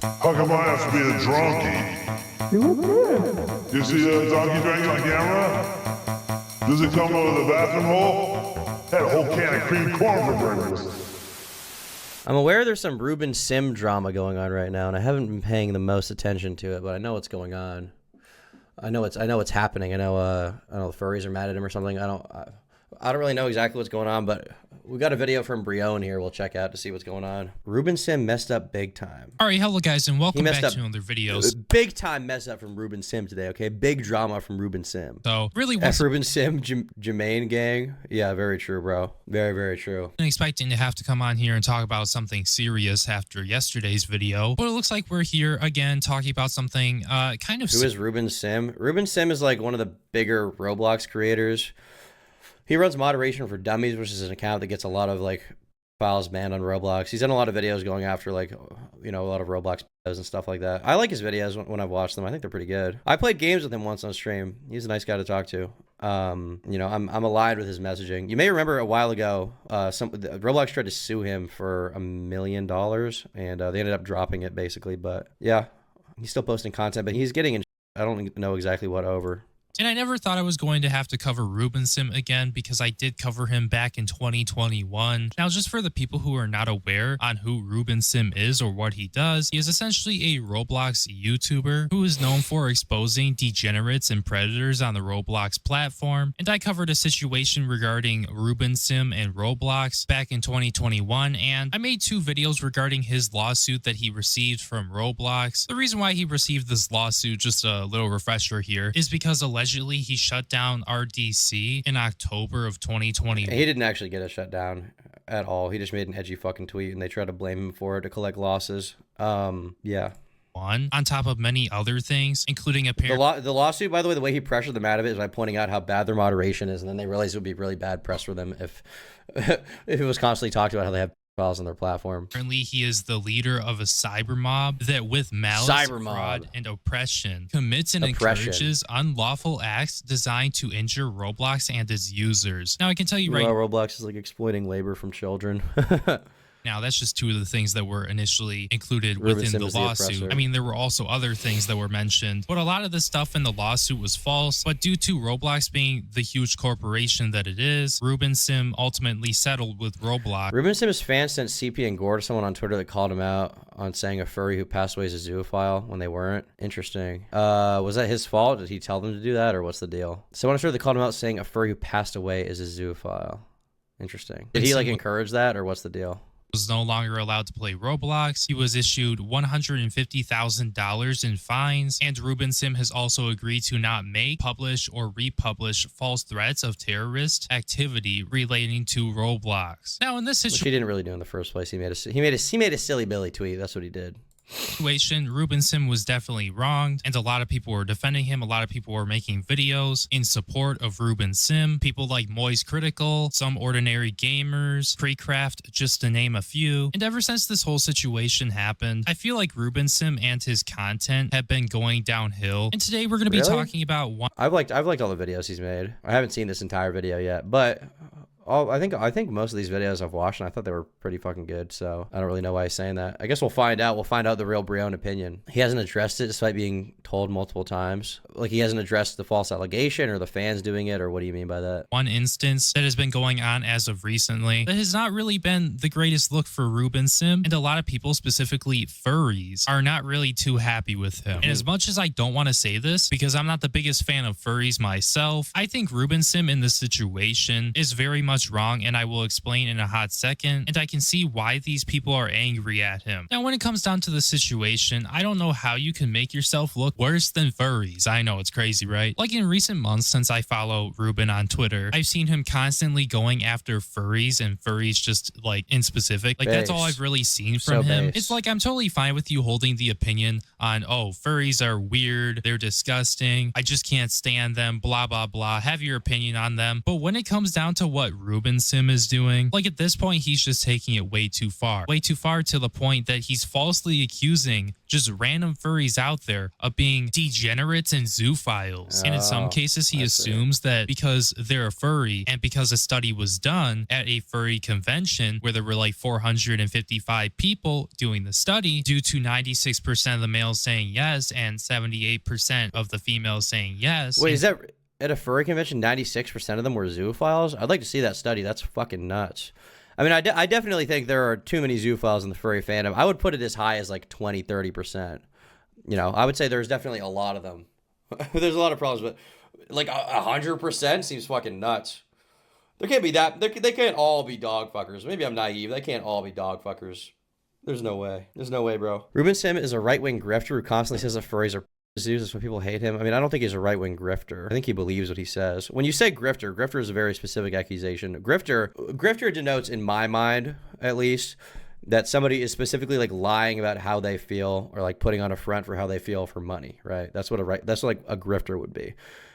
How come I have to be a drunkie? You see the donkey drinking on camera? Does it come out of the bathroom hole? Had a whole can of cream corn for breakfast. I'm aware there's some Reuben Sim drama going on right now, and I haven't been paying the most attention to it, but I know what's going on. I know it's happening. I know the furries are mad at him or something. I don't really know exactly what's going on, but we got a video from Brion here we'll check out to see what's going on. Reuben Sim messed up big time. All right, hello guys, and welcome back to another videos. Big time mess up from Reuben Sim today, okay? Big drama from Reuben Sim. So, really Reuben Sim, Jermaine gang. Yeah, very true, bro. Very, very true. Wasn't expecting to have to come on here and talk about something serious after yesterday's video, but it looks like we're here again talking about something kind of... Who is Reuben Sim? Reuben Sim is like one of the bigger Roblox creators. He runs Moderation for Dummies, which is an account that gets a lot of like files banned on Roblox. He's done a lot of videos going after like, you know, a lot of Roblox videos and stuff like that. I like his videos when I've watched them. I think they're pretty good. I played games with him once on stream. He's a nice guy to talk to. You know, I'm aligned with his messaging. You may remember a while ago, Roblox tried to sue him for $1 million, and they ended up dropping it basically. But yeah, he's still posting content, but he's getting in. I don't know exactly what over. And I never thought I was going to have to cover Reuben Sim again because I did cover him back in 2021. Now, just for the people who are not aware on who Reuben Sim is or what he does, he is essentially a Roblox YouTuber who is known for exposing degenerates and predators on the Roblox platform. And I covered a situation regarding Reuben Sim and Roblox back in 2021, and I made 2 videos regarding his lawsuit that he received from Roblox. The reason why he received this lawsuit, just a little refresher here, is because allegedly he shut down RDC in October of 2020. He didn't actually get it shut down at all. He just made an edgy fucking tweet and they tried to blame him for it to collect losses. Yeah. On top of many other things, including a the lawsuit, by the way, the way he pressured them out of it is by pointing out how bad their moderation is, and then they realized it would be really bad press for them if it was constantly talked about how they have files on their platform. Currently, he is the leader of a cyber mob that, with malice, fraud, and oppression, commits and encourages unlawful acts designed to injure Roblox and its users. Now, I can tell you right now, Roblox is like exploiting labor from children. Now, that's just 2 of the things that were initially included within the lawsuit. I mean, there were also other things that were mentioned, but a lot of the stuff in the lawsuit was false. But due to Roblox being the huge corporation that it is, Reuben Sim ultimately settled with Roblox. Reuben Sim's fans sent CP and Gore to someone on Twitter that called him out on saying a furry who passed away is a zoophile when they weren't. Interesting. Was that his fault? Did he tell them to do that, or what's the deal? Someone on Twitter that called him out saying a furry who passed away is a zoophile. Interesting. Did he like encourage that, or what's the deal? Was no longer allowed to play Roblox. He was issued $150,000 in fines, and Reuben Sim has also agreed to not make, publish, or republish false threats of terrorist activity relating to Roblox. Now, in this situation, which he didn't really do in the first place. He made a silly Billy tweet. That's what he did. Reuben Sim was definitely wronged, and a lot of people were defending him. A lot of people were making videos in support of Reuben Sim. People like Moist Critical, Some Ordinary Gamers, Precraft, just to name a few. And ever since this whole situation happened, I feel like Reuben Sim and his content have been going downhill. And today we're going to be talking about one. I've liked all the videos he's made. I haven't seen this entire video yet, but I think most of these videos I've watched, and I thought they were pretty fucking good, so I don't really know why he's saying that. I guess we'll find out. We'll find out the real Brion opinion. He hasn't addressed it despite being told multiple times. Like, he hasn't addressed the false allegation or the fans doing it, or what do you mean by that? One instance that has been going on as of recently that has not really been the greatest look for Reuben Sim, and a lot of people, specifically furries, are not really too happy with him. And as much as I don't want to say this, because I'm not the biggest fan of furries myself, I think Reuben Sim in this situation is very much wrong, and I will explain in a hot second, and I can see why these people are angry at him. Now, when it comes down to the situation, I don't know how you can make yourself look worse than furries. I know, it's crazy, right? Like, in recent months, since I follow Ruben on Twitter, I've seen him constantly going after furries, and furries just like in specific. Like, that's all I've really seen from him. It's like, I'm totally fine with you holding the opinion on, oh, furries are weird, they're disgusting, I just can't stand them, blah blah blah, have your opinion on them. But when it comes down to what Reuben Sim is doing. Like at this point, he's just taking it way too far to the point that he's falsely accusing just random furries out there of being degenerates and zoophiles. And in some cases, he assumes that because they're a furry and because a study was done at a furry convention where there were like 455 people doing the study, due to 96% of the males saying yes and 78% of the females saying yes. Wait, is that at a furry convention, 96% of them were zoophiles? I'd like to see that study. That's fucking nuts. I mean, I definitely think there are too many zoophiles in the furry fandom. I would put it as high as like 20, 30%. You know, I would say there's definitely a lot of them. There's a lot of problems, but like 100% seems fucking nuts. There can't be that. They can't all be dog fuckers. Maybe I'm naive. They can't all be dog fuckers. There's no way. There's no way, bro. Reuben Sim is a right-wing grifter who constantly says that furries are zoos. That's why people hate him. I mean, I don't think he's a right-wing grifter. I think he believes what he says. When you say grifter is a very specific accusation. Grifter denotes, in my mind, at least, that somebody is specifically like lying about how they feel or like putting on a front for how they feel for money, right? That's what like a grifter would be.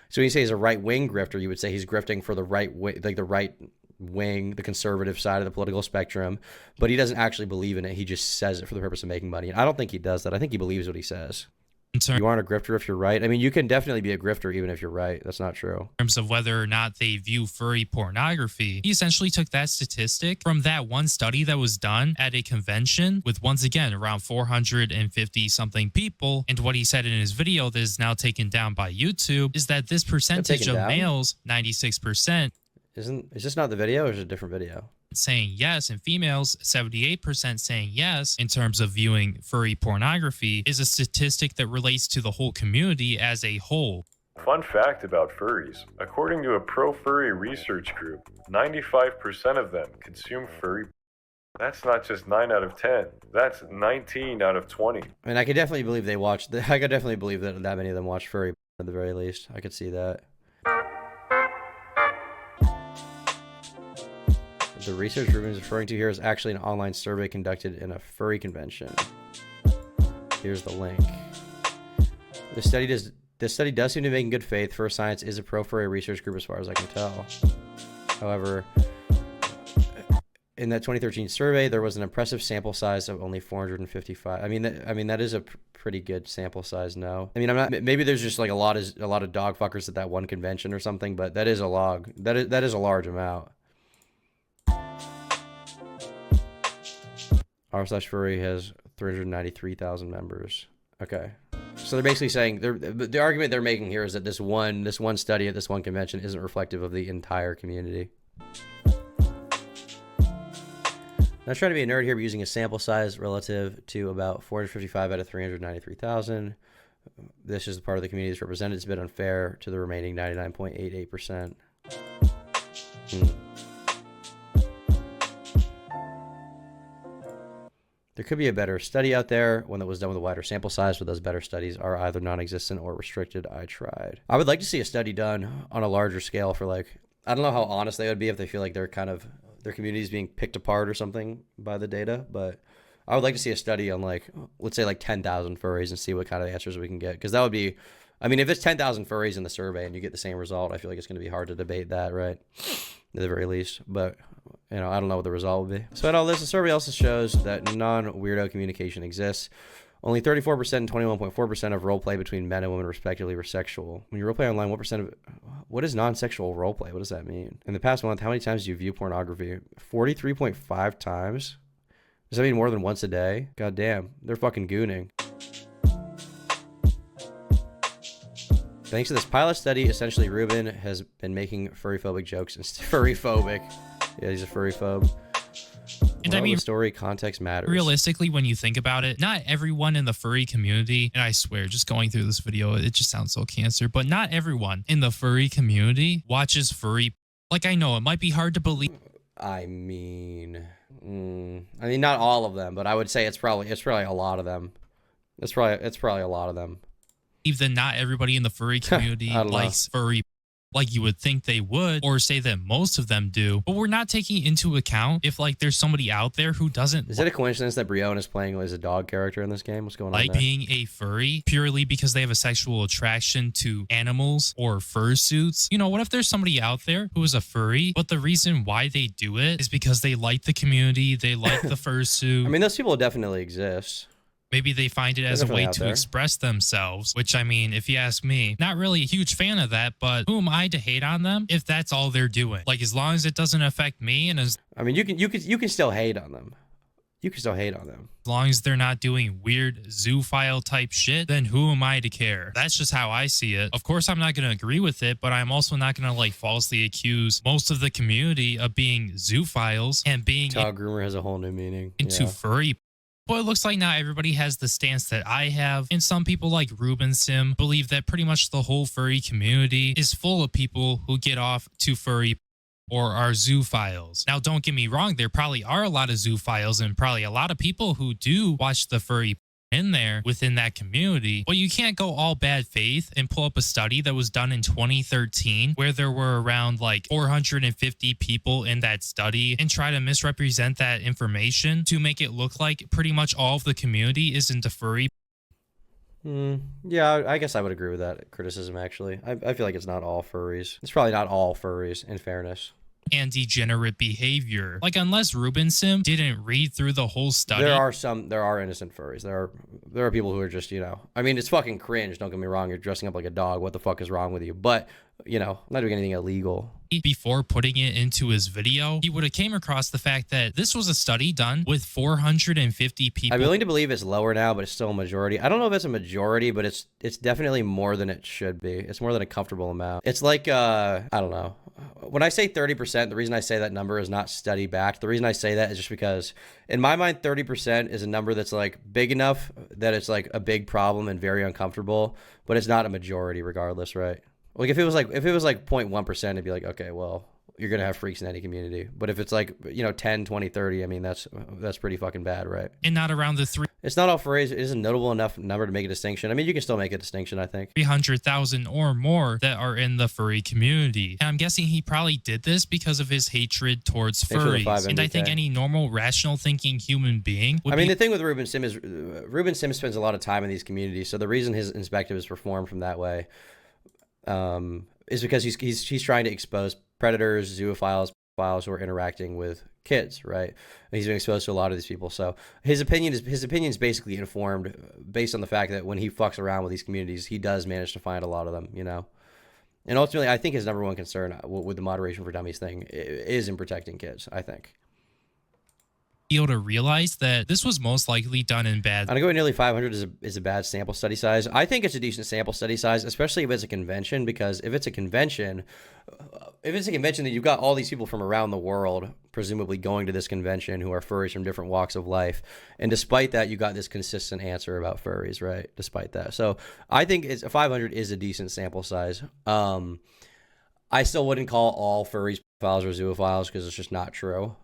So when you say he's a right-wing grifter, you would say he's grifting for the right way, like the right wing, the conservative side of the political spectrum, but he doesn't actually believe in it. He just says it for the purpose of making money. And I don't think he does that. I think he believes what he says. You aren't a grifter if you're right. I mean, you can definitely be a grifter even if you're right. That's not true. In terms of whether or not they view furry pornography, he essentially took that statistic from that one study that was done at a convention with, once again, around 450 something people. And what he said in his video that is now taken down by YouTube is that this percentage of males, 96%. Is this not the video or is it a different video? Saying yes, and females 78% saying yes in terms of viewing furry pornography is a statistic that relates to the whole community as a whole. Fun fact about furries. According to a pro-furry research group, 95% of them consume furry. That's not just 9 out of 10. That's 19 out of 20. I mean, I could definitely believe I could definitely believe that many of them watch furry at the very least. I could see that. The research Ruben is referring to here is actually an online survey conducted in a furry convention. Here's the link. This study does seem to make in good faith. Fur Science is a pro-furry research group as far as I can tell. However, in that 2013 survey, there was an impressive sample size of only 455. I mean that is a pretty good sample size. No, I mean maybe there's just like a lot of dog fuckers at that one convention or something, but that is a a large amount. r/furry has 393,000 members. Okay, so they're basically saying the argument they're making here is that this one study at this one convention isn't reflective of the entire community. Not trying to be a nerd here, but using a sample size relative to about 455 out of 393,000. This is the part of the community that's represented. It's a bit unfair to the remaining 99.88%. There could be a better study out there, one that was done with a wider sample size, but those better studies are either non-existent or restricted. I tried. I would like to see a study done on a larger scale for like, I don't know how honest they would be if they feel like their community is being picked apart or something by the data, but I would like to see a study on like, let's say like 10,000 furries and see what kind of answers we can get. Because that would be, I mean, if it's 10,000 furries in the survey and you get the same result, I feel like it's going to be hard to debate that, right? At the very least, but you know, I don't know what the result would be. So in all this, the survey also shows that non-weirdo communication exists. Only 34% and 21.4% of roleplay between men and women respectively were sexual. When you roleplay online, what is non-sexual roleplay? What does that mean? In the past month, how many times do you view pornography? 43.5 times? Does that mean more than once a day? God damn, they're fucking gooning. Thanks to this pilot study, essentially Ruben has been making furry-phobic jokes and furry-phobic. Yeah, he's a furry-phobe. And I mean, the story context matters. Realistically, when you think about it, not everyone in the furry community, and I swear, just going through this video, it just sounds so cancer, but not everyone in the furry community watches furry. Like, I know it might be hard to believe. I mean, not all of them, but I would say it's probably a lot of them. It's probably a lot of them. That not everybody in the furry community likes furry. like you would think they would, or say that most of them do, but we're not taking into account if like there's somebody out there who doesn't. Is it a coincidence that Brion is playing as a dog character in this game? What's going on Like there? being a furry purely because they have a sexual attraction to animals or fursuits? You know, what if there's somebody out there who is a furry, but the reason why they do it is because they like the community, they like the fursuit. I mean, those people definitely exist. Maybe they find it as a way to express themselves, which, I mean, if you ask me, not really a huge fan of that, but who am I to hate on them if that's all they're doing? Like, as long as it doesn't affect me and as I mean, you can still hate on them. You can still hate on them. as long as they're not doing weird zoophile type shit, then who am I to care? That's just how I see it. Of course, I'm not going to agree with it, but I'm also not going to like falsely accuse most of the community of being zoophiles and being Dog groomer has a whole new meaning. into Yeah. furry. But it looks like not everybody has the stance that I have, and some people like Reuben Sim believe that pretty much the whole furry community is full of people who get off to furry or are zoophiles. Now, don't get me wrong, there probably are a lot of zoophiles and probably a lot of people who do watch the furry in there within that community, but you can't go all bad faith and pull up a study that was done in 2013 where there were around like 450 people in that study and try to misrepresent that information to make it look like pretty much all of the community is into furry. Yeah, I guess I would agree with that criticism, actually. I feel like it's not all furries. It's probably not all furries, in fairness. And degenerate behavior. Like, unless Reuben Sim didn't read through the whole study. There are innocent furries. There are people who are just, you know, I mean, it's fucking cringe, don't get me wrong, you're dressing up like a dog, what the fuck is wrong with you? But, you know, I'm not doing anything illegal. Before putting it into his video, he would have came across the fact that this was a study done with 450 people. I'm willing to believe it's lower now, but it's still a majority. I don't know if it's a majority, but it's definitely more than it should be. It's more than a comfortable amount. It's like, I don't know. When I say 30%, the reason I say that number is not study backed. The reason I say that is just because in my mind, 30% is a number that's like big enough that it's like a big problem and very uncomfortable, but it's not a majority regardless, right? Like if it was like 0.1%, it'd be like, okay, well, you're going to have freaks in any community. But if it's like, you know, 10, 20, 30, I mean, that's pretty fucking bad, right? And not around the It's not all furries. It isn't notable enough number to make a distinction. I mean, you can still make a distinction, I think. 300,000 or more that are in the furry community. And I'm guessing he probably did this because of his hatred towards furries. And I think any normal, rational thinking human being would the thing with Reuben Sim is Reuben Sim spends a lot of time in these communities. So the reason his inspective is performed from that way is because he's trying to expose predators, zoophiles, who are interacting with kids, right? And he's been exposed to a lot of these people. So his opinion is basically informed based on the fact that when he fucks around with these communities, he does manage to find a lot of them, you know? And ultimately, I think his number one concern with the moderation for dummies thing is in protecting kids, I think. Able to realize that this was most likely done in bad. I'm going nearly 500 is a bad sample study size. I think it's a decent sample study size, especially if it's a convention, because if it's a convention, then you've got all these people from around the world, presumably going to this convention, who are furries from different walks of life. And despite that, you got this consistent answer about furries, right? Despite that. So I think 500 is a decent sample size. I still wouldn't call all furries pedophiles or zoophiles because it's just not true.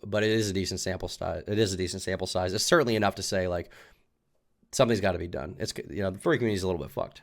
But it is a decent sample size. It's certainly enough to say, like, something's got to be done. It's, you know, the furry community is a little bit fucked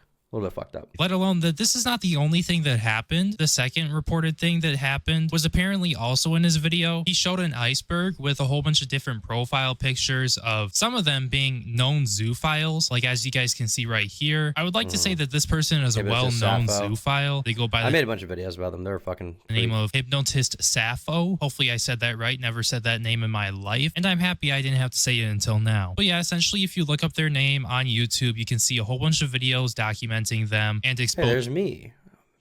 up. Let alone that this is not the only thing that happened. The second reported thing that happened was apparently also in his video. He showed an iceberg with a whole bunch of different profile pictures of some of them being known zoophiles. Like, as you guys can see right here, I would like to say that this person is a well-known zoophile. They go by I made a bunch of videos about them. They're fucking the name of Hypnotist Sappho. Hopefully I said that right. Never said that name in my life. And I'm happy I didn't have to say it until now. But yeah, essentially, if you look up their name on YouTube, you can see a whole bunch of videos documenting them and there's me.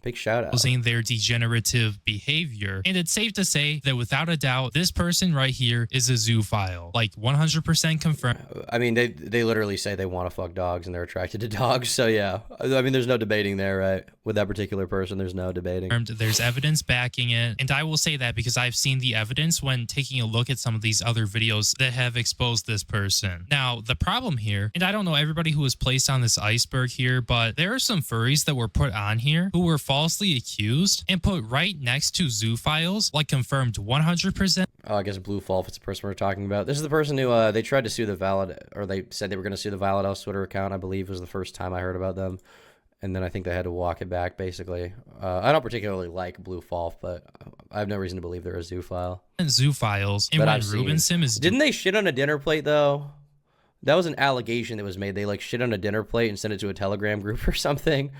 Big shout out. Exposing their degenerative behavior. And it's safe to say that without a doubt, this person right here is a zoophile. Like 100% confirmed. I mean, they literally say they want to fuck dogs and they're attracted to dogs. So yeah, I mean, there's no debating there, right? With that particular person, there's no debating. There's evidence backing it. And I will say that because I've seen the evidence when taking a look at some of these other videos that have exposed this person. Now, the problem here, and I don't know everybody who was placed on this iceberg here, but there are some furries that were put on here who were falsely accused and put right next to zoophiles, like confirmed 100%. Oh, I guess Blue Fall, if it's the person we're talking about. This is the person who they tried to sue the Valid, or they said they were going to sue the Valid House Twitter account, I believe was the first time I heard about them. and then I think they had to walk it back, basically. I don't particularly like Blue Falf, but I have no reason to believe they're a zoophile. Zoophiles. And But when I've seen. Reuben Sim is Didn't they shit on a dinner plate, though? That was an allegation that was made. They, like, shit on a dinner plate and sent it to a Telegram group or something.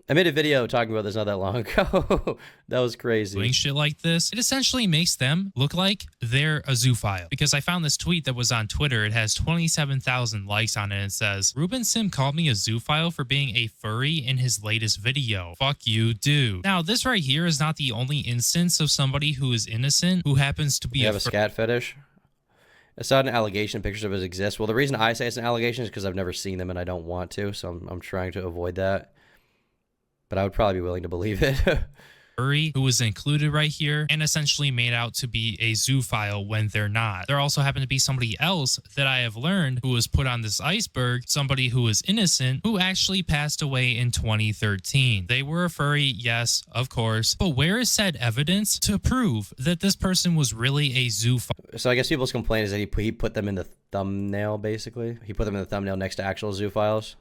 I made a video talking about this not that long ago. That was crazy. doing shit like this, it essentially makes them look like they're a zoophile. Because I found this tweet that was on Twitter. It has 27,000 likes on it. And it says, Reuben Sim called me a zoophile for being a furry in his latest video. Fuck you, dude. Now, this right here is not the only instance of somebody who is innocent who happens to be You have a scat fetish? It's not an allegation. Pictures of it exist. Well, the reason I say it's an allegation is because I've never seen them and I don't want to. So I'm trying to avoid that. But I would probably be willing to believe it. furry who was included right here and essentially made out to be a zoophile when they're not. There also happened to be somebody else that I have learned who was put on this iceberg, somebody who was innocent, who actually passed away in 2013. They were a furry, yes, of course, but where is said evidence to prove that this person was really a zoophile? So I guess people's complaint is that he put them in the thumbnail, basically. He put them in the thumbnail next to actual zoophiles.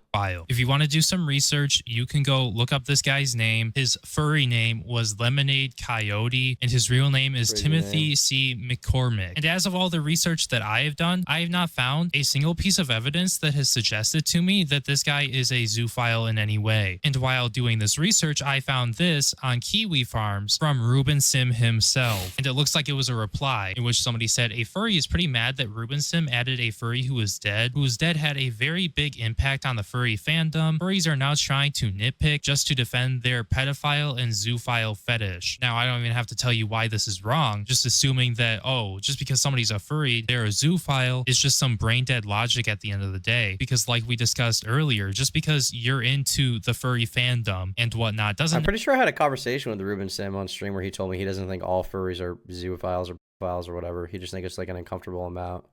If you want to do some research, you can go look up this guy's name. His furry name was Lemonade Coyote, and his real name is Timothy C. McCormick. And as of all the research that I have done, I have not found a single piece of evidence that has suggested to me that this guy is a zoophile in any way. And while doing this research, I found this on Kiwi Farms from Reuben Sim himself. And it looks like it was a reply in which somebody said, a furry is pretty mad that Reuben Sim added a furry who was dead. Who was dead had a very big impact on the furry fandom. Furries are now trying to nitpick just to defend their pedophile and zoophile fetish. Now, I don't even have to tell you why this is wrong. Just assuming that, oh, just because somebody's a furry, they're a zoophile is just some brain dead logic at the end of the day. Because like we discussed earlier, just because you're into the furry fandom and whatnot doesn't... I'm pretty sure I had a conversation with Reuben Sim on stream where he told me he doesn't think all furries are zoophiles or pedophiles or whatever. He just thinks it's like an uncomfortable amount.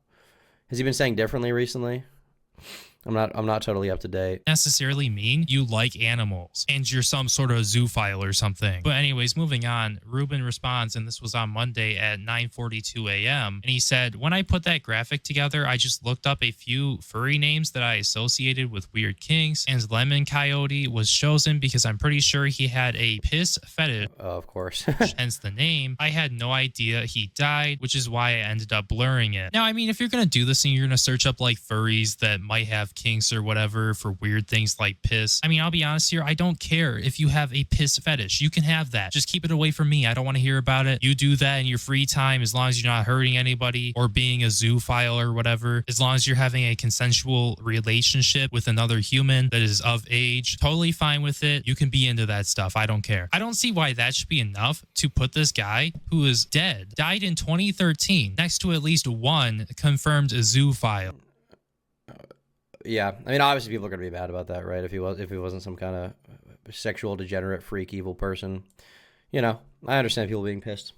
Has he been saying differently recently? I'm not totally up to date. Necessarily mean you like animals and you're some sort of zoophile or something. But anyways, moving on, Ruben responds, and this was on Monday at 9:42 a.m. And he said, when I put that graphic together, I just looked up a few furry names that I associated with weird kinks, and Lemon Coyote was chosen because I'm pretty sure he had a piss fetish. Of course. Hence the name. I had no idea he died, which is why I ended up blurring it. Now, I mean, if you're going to do this and you're going to search up like furries that might have kinks or whatever for weird things like piss, I mean, I'll be honest here, I don't care if you have a piss fetish. You can have that. Just keep it away from me. I don't want to hear about it. You do that in your free time as long as you're not hurting anybody or being a zoophile or whatever. As long as you're having a consensual relationship with another human that is of age, totally fine with it. You can be into that stuff. I don't care. I don't see why that should be enough to put this guy who is dead, died in 2013, next to at least one confirmed zoophile. Yeah, I mean, obviously people are gonna be mad about that, right? If he wasn't some kind of sexual degenerate freak evil person, you know, I understand people being pissed.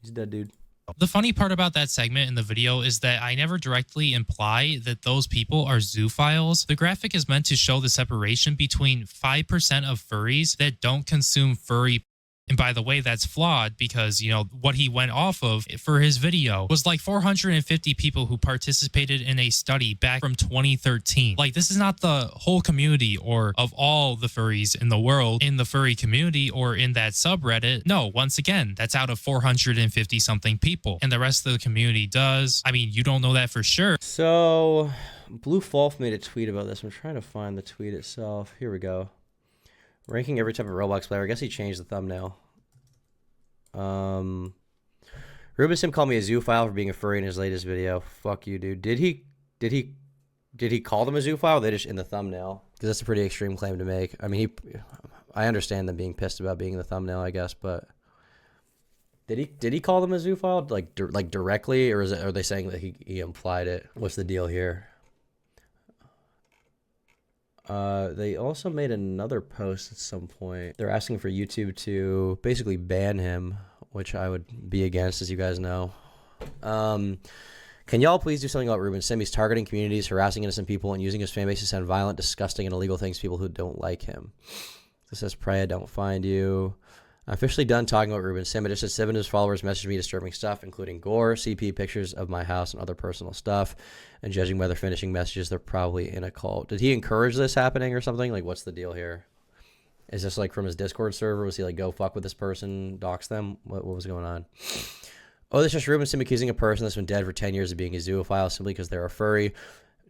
He's a dead dude. The funny part about that segment in the video is that I never directly imply that those people are zoophiles. The graphic is meant to show the separation between 5% of furries that don't consume furry. And by the way, that's flawed because, you know, what he went off of for his video was like 450 people who participated in a study back from 2013. Like, this is not the whole community or of all the furries in the world in the furry community or in that subreddit. No, once again, that's out of 450 something people. And the rest of the community does. I mean, you don't know that for sure. So, Blue Falf made a tweet about this. I'm trying to find the tweet itself. Here we go. Ranking every type of Roblox player. I guess he changed the thumbnail. Reuben Sim called me a zoophile for being a furry in his latest video. Fuck you, dude. Did he call them a zoophile? They just in the thumbnail, because that's a pretty extreme claim to make. I mean, I understand them being pissed about being in the thumbnail, I guess, but did he call them a zoophile like directly, or are they saying that he implied it? What's the deal here? They also made another post at some point. They're asking for YouTube to basically ban him, which I would be against, as you guys know. Can y'all please do something about Reuben Sim? He's targeting communities, harassing innocent people, and using his fan base to send violent, disgusting, and illegal things to people who don't like him. This says, pray I don't find you. I'm officially done talking about Reuben Sim. It just says 7 of his followers messaged me disturbing stuff, including gore, CP, pictures of my house, and other personal stuff. And judging by their finishing messages, they're probably in a cult. Did he encourage this happening or something? Like, what's the deal here? Is this like from his Discord server? Was he like, go fuck with this person, dox them? What was going on? Oh, this is just Reuben Sim accusing a person that's been dead for 10 years of being a zoophile simply because they're a furry.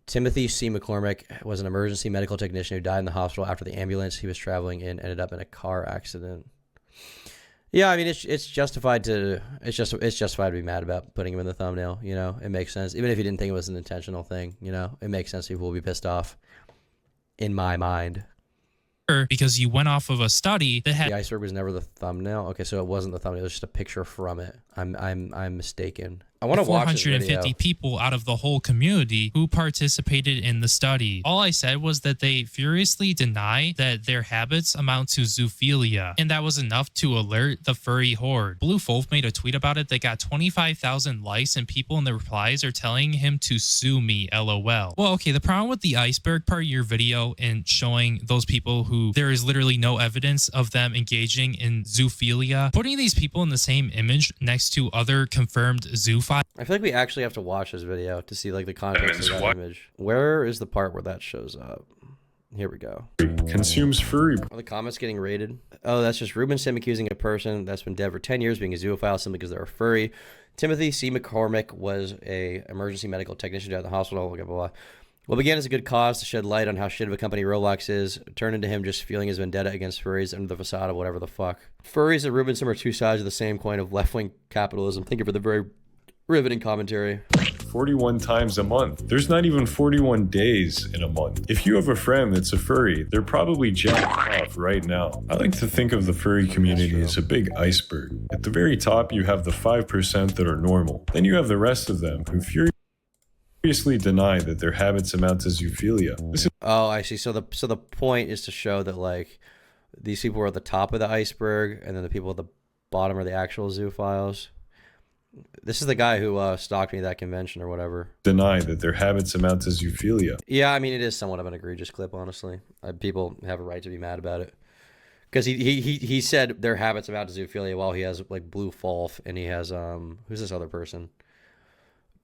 Timothy C. McCormick was an emergency medical technician who died in the hospital after the ambulance he was traveling in ended up in a car accident. Yeah, I mean it's justified to be mad about putting him in the thumbnail. You know, it makes sense. Even if you didn't think it was an intentional thing, you know, it makes sense. People will be pissed off. In my mind, because you went off of a study that had the iceberg was never the thumbnail. Okay, so it wasn't the thumbnail. It was just a picture from it. I'm mistaken. I want to watch this video. 450 people out of the whole community who participated in the study. All I said was that they furiously deny that their habits amount to zoophilia, and that was enough to alert the furry horde. Blue Wolf made a tweet about it that got 25,000 likes, and people in the replies are telling him to sue me, lol. Well, okay, the problem with the iceberg part of your video and showing those people who there is literally no evidence of them engaging in zoophilia, putting these people in the same image next to other confirmed zoophiles. I feel like we actually have to watch this video to see like the context of that image. Where is the part where that shows up? Here we go. Consumes furry. Are the comments getting rated? Oh, that's just Reuben Sim accusing a person that's been dead for 10 years being a zoophile simply because they're a furry. Timothy C. McCormick was a emergency medical technician at the hospital. Blah, blah, blah. What began as a good cause to shed light on how shit of a company Roblox is turned into him just feeling his vendetta against furries under the facade of whatever the fuck. Furries and Reuben Sim are two sides of the same coin of left-wing capitalism. Thank you for the very riveting commentary. 41 times a month. There's not even 41 days in a month. If you have a friend that's a furry, they're probably jacking off right now. I like to think of the furry community as a big iceberg. At the very top, you have the 5% that are normal. Then you have the rest of them who furiously deny that their habits amount to zoophilia. Oh, I see. So the point is to show that like these people are at the top of the iceberg, and then the people at the bottom are the actual zoophiles. This is the guy who stalked me at that convention or whatever. Deny that their habits amount to zoophilia. Yeah, I mean, it is somewhat of an egregious clip, honestly. People have a right to be mad about it. Because he said their habits amount to zoophilia while he has, like, Blue Wolf, and he has, who's this other person?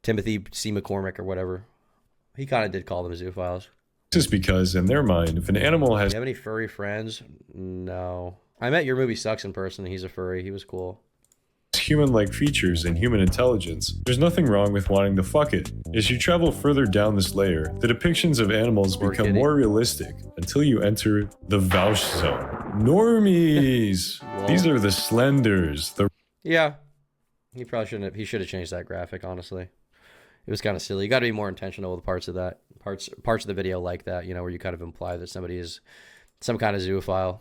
Timothy C. McCormick or whatever. He kind of did call them zoophiles. This is because, in their mind, if an animal has... Do you have any furry friends? No. I met Your Movie Sucks in person. He's a furry. He was cool. Human-like features and human intelligence, there's nothing wrong with wanting to fuck it. As you travel further down this layer, the depictions of animals become more realistic until you enter the Vouch zone. Normies! These are the Slenders. Yeah. He probably shouldn't have. He should have changed that graphic, honestly. It was kind of silly. You got to be more intentional with parts of that. Parts of the video like that, you know, where you kind of imply that somebody is some kind of zoophile.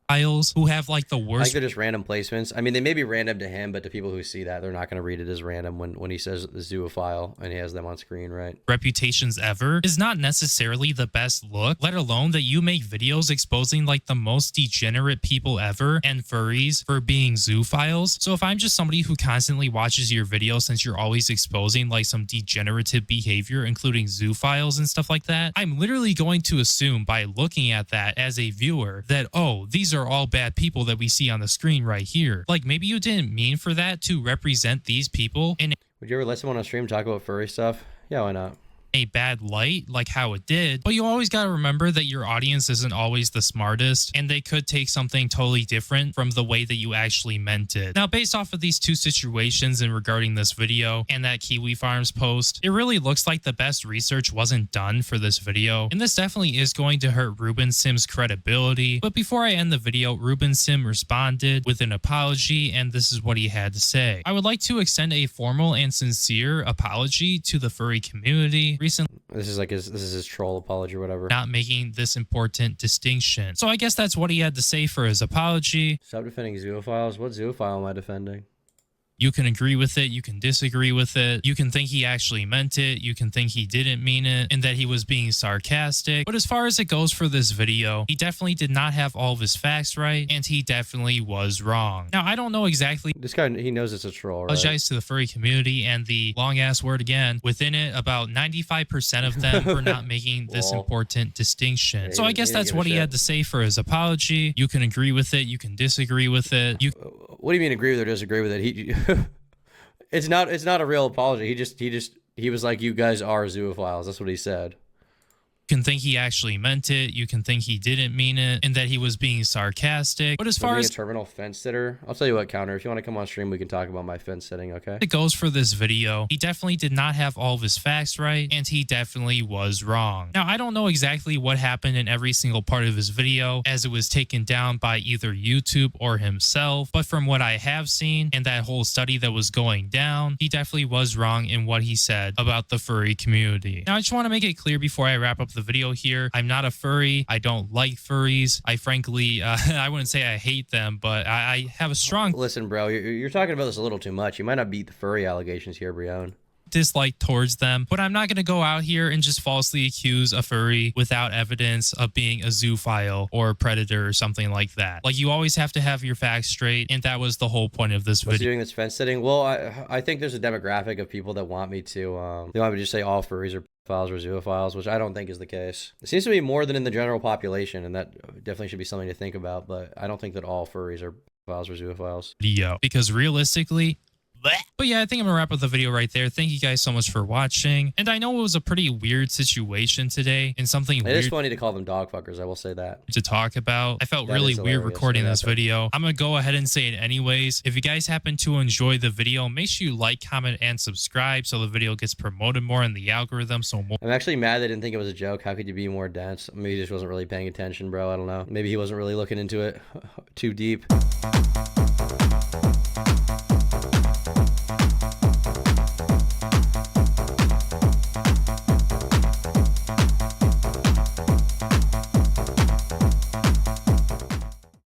Who have like the worst. Like they're just random placements. I mean, they may be random to him, but to people who see that, they're not going to read it as random when he says the zoophile and he has them on screen, right? Reputations ever is not necessarily the best look, let alone that you make videos exposing like the most degenerate people ever and furries for being zoophiles. So if I'm just somebody who constantly watches your videos since you're always exposing like some degenerative behavior, including zoophiles and stuff like that, I'm literally going to assume by looking at that as a viewer that, oh, these are all bad people that we see on the screen right here. Like maybe you didn't mean for that to represent these people in Would you ever let someone on stream talk about furry stuff? Yeah, why not? a bad light like how it did, but you always got to remember that your audience isn't always the smartest and they could take something totally different from the way that you actually meant it. Now, based off of these two situations and regarding this video and that Kiwi Farms post, it really looks like the best research wasn't done for this video, and this definitely is going to hurt Reuben Sim's credibility. But before I end the video, Reuben Sim responded with an apology, and this is what he had to say. I would like to extend a formal and sincere apology to the furry community. Recently, this is his troll apology or whatever. Not making this important distinction. So I guess that's what he had to say for his apology. Stop defending zoophiles. What zoophile am I defending? You can agree with it. You can disagree with it. You can think he actually meant it. You can think he didn't mean it and that he was being sarcastic. But as far as it goes for this video, he definitely did not have all of his facts right, and he definitely was wrong. Now, I don't know exactly. This guy, he knows it's a troll, right? Apologize to the furry community and the long-ass word again. Within it, about 95% of them for not making this important distinction. So I guess that's what he had to say for his apology. You can agree with it. You can disagree with it. What do you mean agree with it or disagree with it? It's not a real apology. He was like, you guys are zoophiles. That's what he said. You can think he actually meant it. You can think he didn't mean it and that he was being sarcastic. But as far as a terminal fence sitter, I'll tell you what, Counter, if you want to come on stream, we can talk about my fence sitting, okay? it goes for this video, he definitely did not have all of his facts right, and he definitely was wrong. Now, I don't know exactly what happened in every single part of his video, as it was taken down by either YouTube or himself, but from what I have seen and that whole study that was going down, he definitely was wrong in what he said about the furry community. Now, I just want to make it clear before I wrap up the video here, I'm not a furry. I don't like furries. I frankly, I wouldn't say I hate them, but I have a strong Listen, bro, you're talking about this a little too much. You might not beat the furry allegations here, Brion. dislike towards them, but I'm not going to go out here and just falsely accuse a furry without evidence of being a zoophile or a predator or something like that. Like, you always have to have your facts straight, and that was the whole point of this What's video. doing this fence sitting? Well, I think there's a demographic of people that want me to they want me to just say all furries are pedophiles or zoophiles, which I don't think is the case. It seems to be more than in the general population, and that definitely should be something to think about, but I don't think that all furries are pedophiles or zoophiles. Video, because realistically, but yeah, I think I'm gonna wrap up the video right there. Thank you guys so much for watching. And I know it was a pretty weird situation today and something It weird is funny to call them dog fuckers, I will say that. to talk about. I felt That really is weird hilarious. recording Yeah, this that's- video. I'm gonna go ahead and say it anyways. If you guys happen to enjoy the video, make sure you like, comment, and subscribe so the video gets promoted more in the algorithm. So more I'm actually mad they didn't think it was a joke. How could you be more dense? Maybe he just wasn't really paying attention, bro. I don't know. Maybe he wasn't really looking into it too deep.